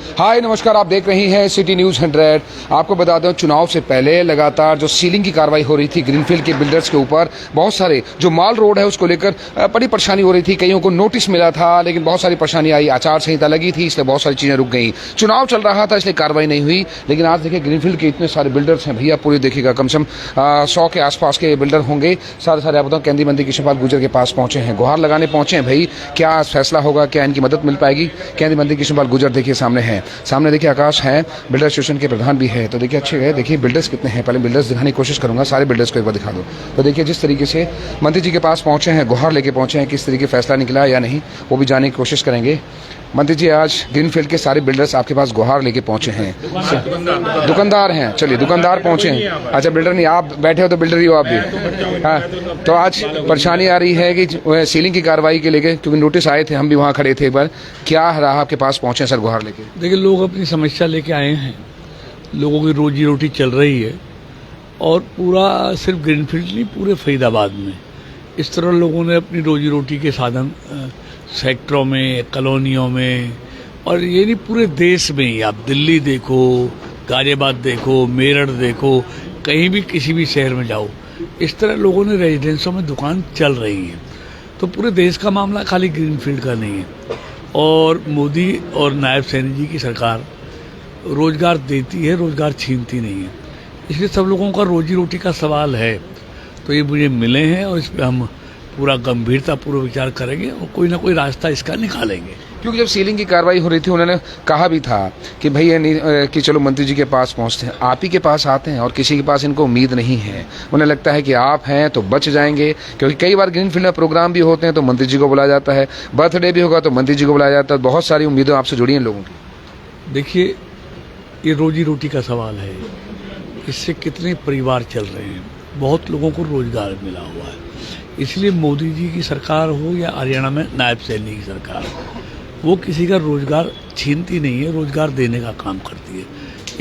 हाय नमस्कार, आप देख रही हैं सिटी न्यूज़ 100। आपको बता दें, चुनाव से पहले लगातार जो सीलिंग की कार्रवाई हो रही थी ग्रीनफील्ड के बिल्डर्स के ऊपर, बहुत सारे जो माल रोड है उसको लेकर बड़ी परेशानी हो रही थी। कईयों को नोटिस मिला था लेकिन बहुत सारी परेशानी आई, आचार संहिता लगी थी इसलिए बहुत सारी चीज़ें रुक गई। चुनाव चल रहा था इसलिए कार्रवाई नहीं हुई। लेकिन आज देखिए ग्रीनफील्ड के इतने सारे बिल्डर्स हैं भैया, पूरी देखिएगा कम से कम 100 के आसपास के बिल्डर होंगे। सारे आप बताओ केंद्रीय मंत्री कृष्णपाल गुर्जर के पास पहुंचे हैं, गुहार लगाने पहुंचे हैं भाई, क्या फैसला होगा, क्या इनकी मदद मिल पाएगी। केंद्रीय मंत्री कृष्णपाल गुर्जर देखिए सामने हैं, सामने देखिए आकाश है, बिल्डर एसोसिएशन के प्रधान भी है। तो देखिए अच्छे है, देखिए बिल्डर्स कितने हैं, पहले बिल्डर्स दिखाने की कोशिश करूंगा, सारे बिल्डर्स को एक बार दिखा दो। तो देखिए जिस तरीके से मंत्री जी के पास पहुंचे हैं, गुहार लेके पहुंचे हैं, किस तरीके फैसला निकला या नहीं वो भी जानने की कोशिश करेंगे। मंत्री जी आज ग्रीनफील्ड के सारे बिल्डर्स आपके पास गुहार लेके पहुंचे हैं। दुकानदार हैं, चलिए दुकानदार पहुंचे हैं। अच्छा बिल्डर नहीं, आप बैठे हो तो बिल्डर ही हो आप भी। हाँ, तो आज परेशानी आ रही है कि सीलिंग की कार्रवाई के लेके, क्योंकि नोटिस आए थे, हम भी वहाँ खड़े थे एक बार। क्या रहा आपके पास पहुंचे सर गुहार लेके? देखिए लोग अपनी समस्या लेके आए हैं, लोगों की रोजी रोटी चल रही है और पूरा सिर्फ ग्रीनफील्ड नहीं, पूरे फरीदाबाद में इस तरह लोगों ने अपनी रोजी रोटी के साधन सेक्टरों में, कॉलोनियों में, और ये नहीं पूरे देश में ही, आप दिल्ली देखो, गाजियाबाद देखो, मेरठ देखो, कहीं भी किसी भी शहर में जाओ, इस तरह लोगों ने रेजिडेंसों में दुकान चल रही है। तो पूरे देश का मामला खाली ग्रीनफील्ड का नहीं है। और मोदी और नायब सैनी जी की सरकार रोजगार देती है, रोजगार छीनती नहीं है, इसलिए सब लोगों का रोजी रोटी का सवाल है। तो ये मुझे मिले हैं और इस पर हम पूरा गंभीरता पूर्वक विचार करेंगे और कोई ना कोई रास्ता इसका निकालेंगे। क्योंकि जब सीलिंग की कार्रवाई हो रही थी उन्होंने कहा भी था कि भाई ये नहीं कि चलो मंत्री जी के पास पहुंचते हैं, आप ही के पास आते हैं और किसी के पास इनको उम्मीद नहीं है। उन्हें लगता है कि आप हैं तो बच जाएंगे, क्योंकि कई बार ग्रीनफील्ड में प्रोग्राम भी होते हैं तो मंत्री जी को बुलाया जाता है, बर्थडे भी होगा तो मंत्री जी को बुलाया जाता है। बहुत सारी उम्मीदें आपसे जुड़ी हैं लोगों की। देखिए ये रोजी रोटी का सवाल है, इससे कितने परिवार चल रहे हैं, बहुत लोगों को रोजगार मिला हुआ है। इसलिए मोदी जी की सरकार हो या हरियाणा में नायब सैनी की सरकार, वो किसी का रोजगार छीनती नहीं है, रोजगार देने का काम करती है।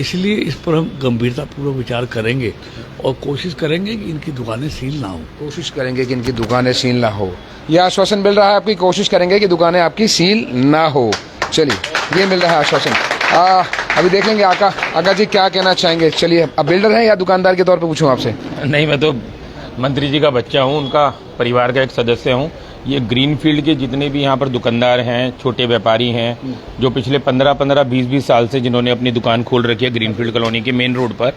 इसलिए इस पर हम गंभीरतापूर्वक विचार करेंगे और कोशिश करेंगे कि इनकी दुकानें सील ना हो। कोशिश करेंगे कि इनकी दुकानें सील ना हो, यह आश्वासन मिल रहा है आपकी? कोशिश करेंगे कि दुकानें आपकी सील ना हो। चलिए ये मिल रहा है आश्वासन। अभी देख लेंगे आका जी क्या कहना चाहेंगे। चलिए, अब बिल्डर हैं या दुकानदार के तौर पे पूछूं आपसे? नहीं, मैं तो मंत्री जी का बच्चा हूं, उनका परिवार का एक सदस्य हूं। ये ग्रीनफील्ड के जितने भी यहाँ पर दुकानदार हैं, छोटे व्यापारी हैं, जो पिछले 15-15, 20-20 साल से जिन्होंने अपनी दुकान खोल रखी है ग्रीनफील्ड कॉलोनी के मेन रोड पर,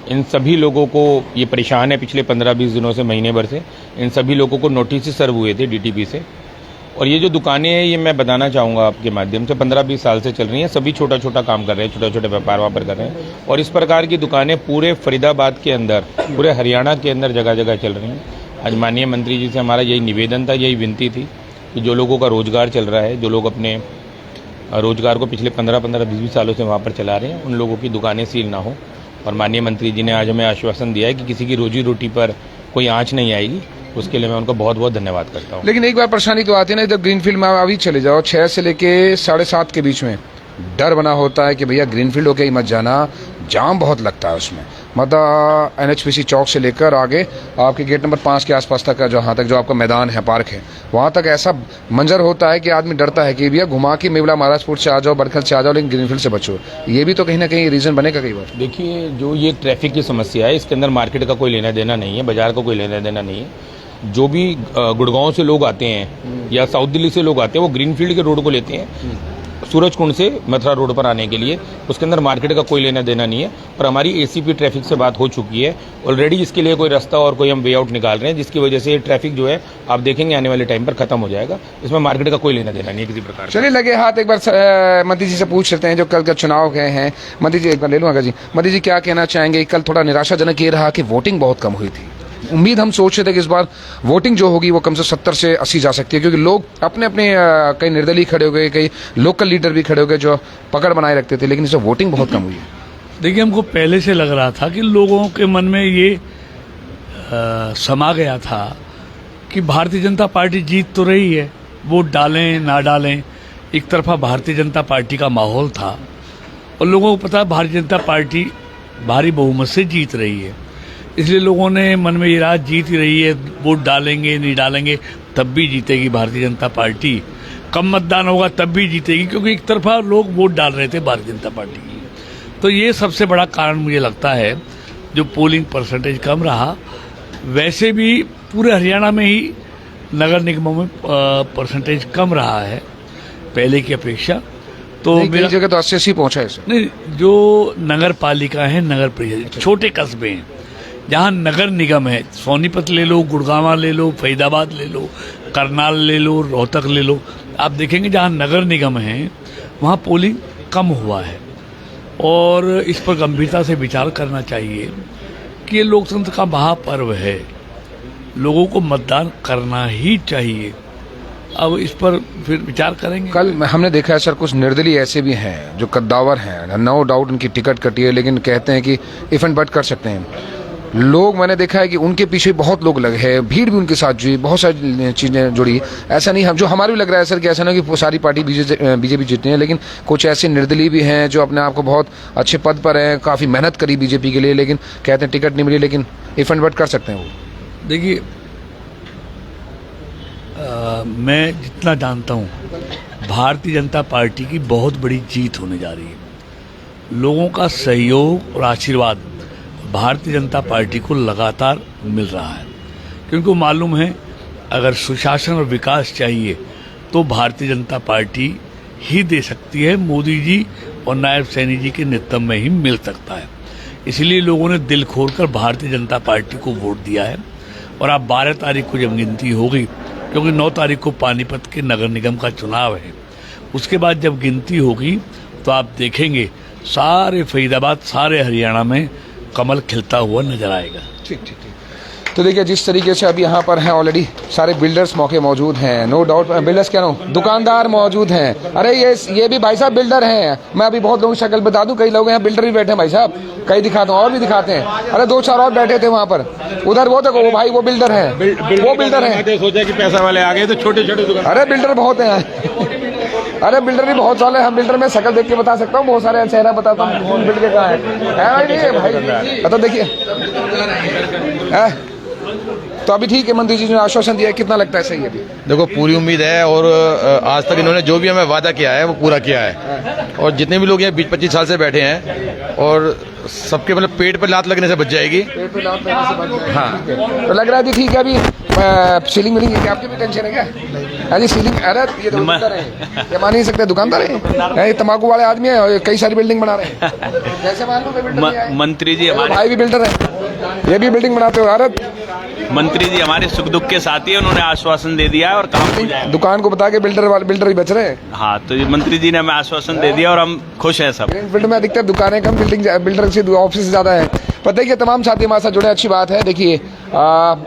इन सभी लोगों को ये परेशान है पिछले 15-20 दिनों से, महीने भर से। इन सभी लोगों को नोटिस सर्व हुए थे डीटीपी से। और ये जो दुकानें हैं, ये मैं बताना चाहूँगा आपके माध्यम से, 15-20 साल से चल रही हैं। सभी छोटा छोटा काम कर रहे हैं, छोटे छोटे व्यापार वहाँ पर कर रहे हैं। और इस प्रकार की दुकानें पूरे फरीदाबाद के अंदर, पूरे हरियाणा के अंदर जगह जगह चल रही हैं। आज माननीय मंत्री जी से हमारा यही निवेदन था, यही विनती थी कि जो लोगों का रोजगार चल रहा है, जो लोग अपने रोजगार को पिछले 15-15, 20-20 सालों से वहाँ पर चला रहे हैं, उन लोगों की दुकानें सील ना हो। और माननीय मंत्री जी ने आज हमें आश्वासन दिया है कि किसी की रोजी रोटी पर कोई आँच नहीं आएगी। उसके लिए मैं उनको बहुत बहुत धन्यवाद करता हूँ। लेकिन एक बार परेशानी तो आती है ना, जब ग्रीनफील्ड में अभी चले जाओ 6 से लेके 7:30 के बीच में डर बना होता है कि भैया ग्रीनफील्ड होके ही मत जाना, जाम बहुत लगता है उसमें। मतलब NHPC चौक से लेकर आगे आपके गेट नंबर 5 के आसपास तक का जहाँ तक जो आपका मैदान है, पार्क है, वहाँ तक ऐसा मंजर होता है कि आदमी डरता है कि भैया घुमा के मेवला महाराजपुर से आ जाओ, बरखल से आ जाओ, लेकिन ग्रीनफील्ड से बचो। ये भी तो कहीं ना कहीं रीजन बनेगा कई बार। देखिए, जो ये ट्रैफिक की समस्या है, इसके अंदर मार्केट का कोई लेना देना नहीं है, बाजार का कोई लेना देना नहीं है। जो भी गुड़गांव से लोग आते हैं या साउथ दिल्ली से लोग आते हैं, वो ग्रीनफील्ड के रोड को लेते हैं सूरजकुंड से मथुरा रोड पर आने के लिए। उसके अंदर मार्केट का कोई लेना देना नहीं है। और हमारी ACP ट्रैफिक से बात हो चुकी है ऑलरेडी, इसके लिए कोई रास्ता और कोई हम वे आउट निकाल रहे हैं, जिसकी वजह से ये ट्रैफिक जो है आप देखेंगे आने वाले टाइम पर खत्म हो जाएगा। इसमें मार्केट का कोई लेना देना नहीं है किसी प्रकार। चलिए लगे हाथ, एक बार मंत्री जी से पूछ लेते हैं जो कल का चुनाव गए हैं। मंत्री जी एक बार ले लूँगा जी, मंत्री जी क्या कहना चाहेंगे? कल थोड़ा निराशाजनक ये रहा कि वोटिंग बहुत कम हुई थी। उम्मीद हम सोच रहे थे कि इस बार वोटिंग जो होगी वो कम से 70 से 80 जा सकती है, क्योंकि लोग अपने अपने कई निर्दलीय खड़े हो गए, कई लोकल लीडर भी खड़े हो गए जो पकड़ बनाए रखते थे, लेकिन इसमें वोटिंग बहुत कम हुई है। देखिए हमको पहले से लग रहा था कि लोगों के मन में ये समा गया था कि भारतीय जनता पार्टी जीत तो रही है, वोट डालें ना डालें, एक तरफा भारतीय जनता पार्टी का माहौल था और लोगों को पता है भारतीय जनता पार्टी भारी बहुमत से जीत रही है। इसलिए लोगों ने मन में ये रहा जीत ही रही है, वोट डालेंगे नहीं डालेंगे तब भी जीतेगी भारतीय जनता पार्टी। कम मतदान होगा तब भी जीतेगी, क्योंकि एक तरफा लोग वोट डाल रहे थे भारतीय जनता पार्टी की। तो ये सबसे बड़ा कारण मुझे लगता है, जो पोलिंग परसेंटेज कम रहा। वैसे भी पूरे हरियाणा में ही नगर निगमों में परसेंटेज कम रहा है पहले की अपेक्षा। तो मेरी जगह तो 80 पहुंचा है सर। नहीं, जो नगर पालिका है, नगर परिषद, छोटे कस्बे हैं जहाँ नगर निगम है, सोनीपत ले लो, गुड़गांव ले लो, फरीदाबाद ले लो, करनाल ले लो, रोहतक ले लो, आप देखेंगे जहाँ नगर निगम है वहाँ पोलिंग कम हुआ है। और इस पर गंभीरता से विचार करना चाहिए कि ये लोकतंत्र का महापर्व है, लोगों को मतदान करना ही चाहिए। अब इस पर फिर विचार करेंगे। कल हमने देखा है सर, कुछ निर्दलीय ऐसे भी हैं जो कद्दावर हैं, नो डाउट उनकी टिकट कटी है, लेकिन कहते हैं कि इफ एंड बट कर सकते हैं लोग। मैंने देखा है कि उनके पीछे बहुत लोग लगे हैं, भीड़ भी उनके साथ जुड़ी, बहुत सारी चीज़ें जुड़ी। ऐसा नहीं, हम जो हमारे भी लग रहा है सर कि ऐसा नहीं कि सारी पार्टी बीजेपी जीतनी है, लेकिन कुछ ऐसे निर्दलीय भी हैं जो अपने आप को बहुत अच्छे पद पर हैं, काफ़ी मेहनत करी बीजेपी के लिए, लेकिन कहते हैं टिकट नहीं मिली, लेकिन इफ एंड बट कर सकते हैं वो। देखिए, मैं जितना जानता हूँ भारतीय जनता पार्टी की बहुत बड़ी जीत होने जा रही है। लोगों का सहयोग और आशीर्वाद भारतीय जनता पार्टी को लगातार मिल रहा है, क्योंकि वो मालूम है अगर सुशासन और विकास चाहिए तो भारतीय जनता पार्टी ही दे सकती है, मोदी जी और नायब सैनी जी के नेतृत्व में ही मिल सकता है। इसलिए लोगों ने दिल खोलकर भारतीय जनता पार्टी को वोट दिया है। और अब 12 तारीख को जब गिनती होगी, क्योंकि 9 तारीख को पानीपत के नगर निगम का चुनाव है, उसके बाद जब गिनती होगी तो आप देखेंगे सारे फरीदाबाद, सारे हरियाणा में कमल खिलता हुआ नजर आएगा। ठीक ठीक ठीक। तो देखिए, जिस तरीके से अभी यहाँ पर हैं ऑलरेडी सारे बिल्डर्स मौके मौजूद हैं, नो डाउट बिल्डर्स कह रहा हूँ, दुकानदार मौजूद हैं। अरे ये भी भाई साहब बिल्डर हैं। मैं अभी बहुत लोगों की शक्ल बता दूं, कई लोग यहाँ बिल्डर भी बैठे हैं भाई साहब, कई दिखाता हूँ और भी दिखाते हैं। अरे 2-4 और बैठे थे वहाँ पर, उधर वो देखो, वो भाई वो बिल्डर है, वो बिल्डर है। सोचा कि पैसा वाले आ गए तो छोटे छोटे दुकान। अरे बिल्डर बहुत हैं। अरे बिल्डर भी बहुत सारे, हम बिल्डर में शक्ल देख के बता सकता हूँ, बहुत सारे चेहरा बताता हूँ कौन बिल्डर कहाँ है भाई। तो देखिए, तो अभी ठीक है, मंत्री जी ने आश्वासन दिया है, कितना लगता है सही है? देखो, पूरी उम्मीद है और आज तक इन्होंने जो भी हमें वादा किया है वो पूरा किया है। और जितने भी लोग यहाँ 20-25 साल से बैठे हैं, और सबके मतलब पेट पर लात लगने से बच जाएगी। हाँ, तो लग रहा है जी ठीक है। अभी सीलिंग मिलेंगे क्या? आपकी भी टेंशन है क्या? हाँ जी, सीलिंग। अरे ये तो दुकानदार है, ये मान नहीं सकते, दुकानदार है, ये तंबाकू वाले आदमी है और कई सारी बिल्डिंग बना रहे हैं। कैसे मान लो? मंत्री जी हमारे भाई भी बिल्डर है, ये भी बिल्डिंग बनाते हो। अरे मंत्री जी हमारे सुख दुख के साथी है, उन्होंने आश्वासन दे दिया है और काम हो जाएगा। दुकान को बता के बिल्डर ही बच रहे हैं। हाँ, तो ये मंत्री जी ने हमें आश्वासन दे दिया और हम खुश हैं सब। ग्रीनफील्ड में अधिकतर दुकानें कम, बिल्डर से ऑफिस ज़्यादा है। पता है कि तमाम साथी हमारे साथ जुड़े, अच्छी बात है। देखिए,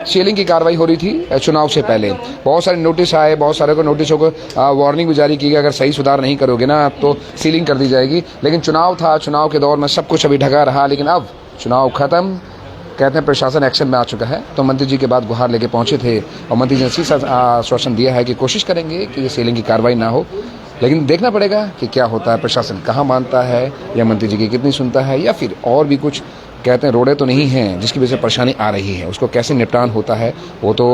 सीलिंग की कार्रवाई हो रही थी चुनाव से पहले, बहुत सारे नोटिस आए, बहुत सारे को नोटिसों को वार्निंग भी जारी की गई, अगर सही सुधार नहीं करोगे ना तो सीलिंग कर दी जाएगी। लेकिन चुनाव था, चुनाव के दौर में सब कुछ अभी ढका रहा, लेकिन अब चुनाव खत्म, कहते हैं प्रशासन एक्शन में आ चुका है। तो मंत्री जी के बाद गुहार लेके पहुंचे थे और मंत्री जी ने सीधा आश्वासन दिया है कि कोशिश करेंगे कि ये सीलिंग की कार्रवाई ना हो, लेकिन देखना पड़ेगा कि क्या होता है, प्रशासन कहाँ मानता है या मंत्री जी की कितनी सुनता है, या फिर और भी कुछ कहते हैं रोड़े तो नहीं हैं जिसकी वजह से परेशानी आ रही है, उसको कैसे निपटान होता है वो तो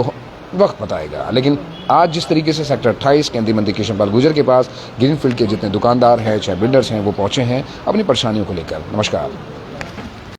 वक्त बताएगा। लेकिन आज जिस तरीके से सेक्टर 28 केंद्रीय मंत्री कृष्णपाल गुर्जर के पास ग्रीनफील्ड के जितने दुकानदार हैं, चाहे बिल्डर्स हैं, वो पहुंचे हैं अपनी परेशानियों को लेकर। नमस्कार।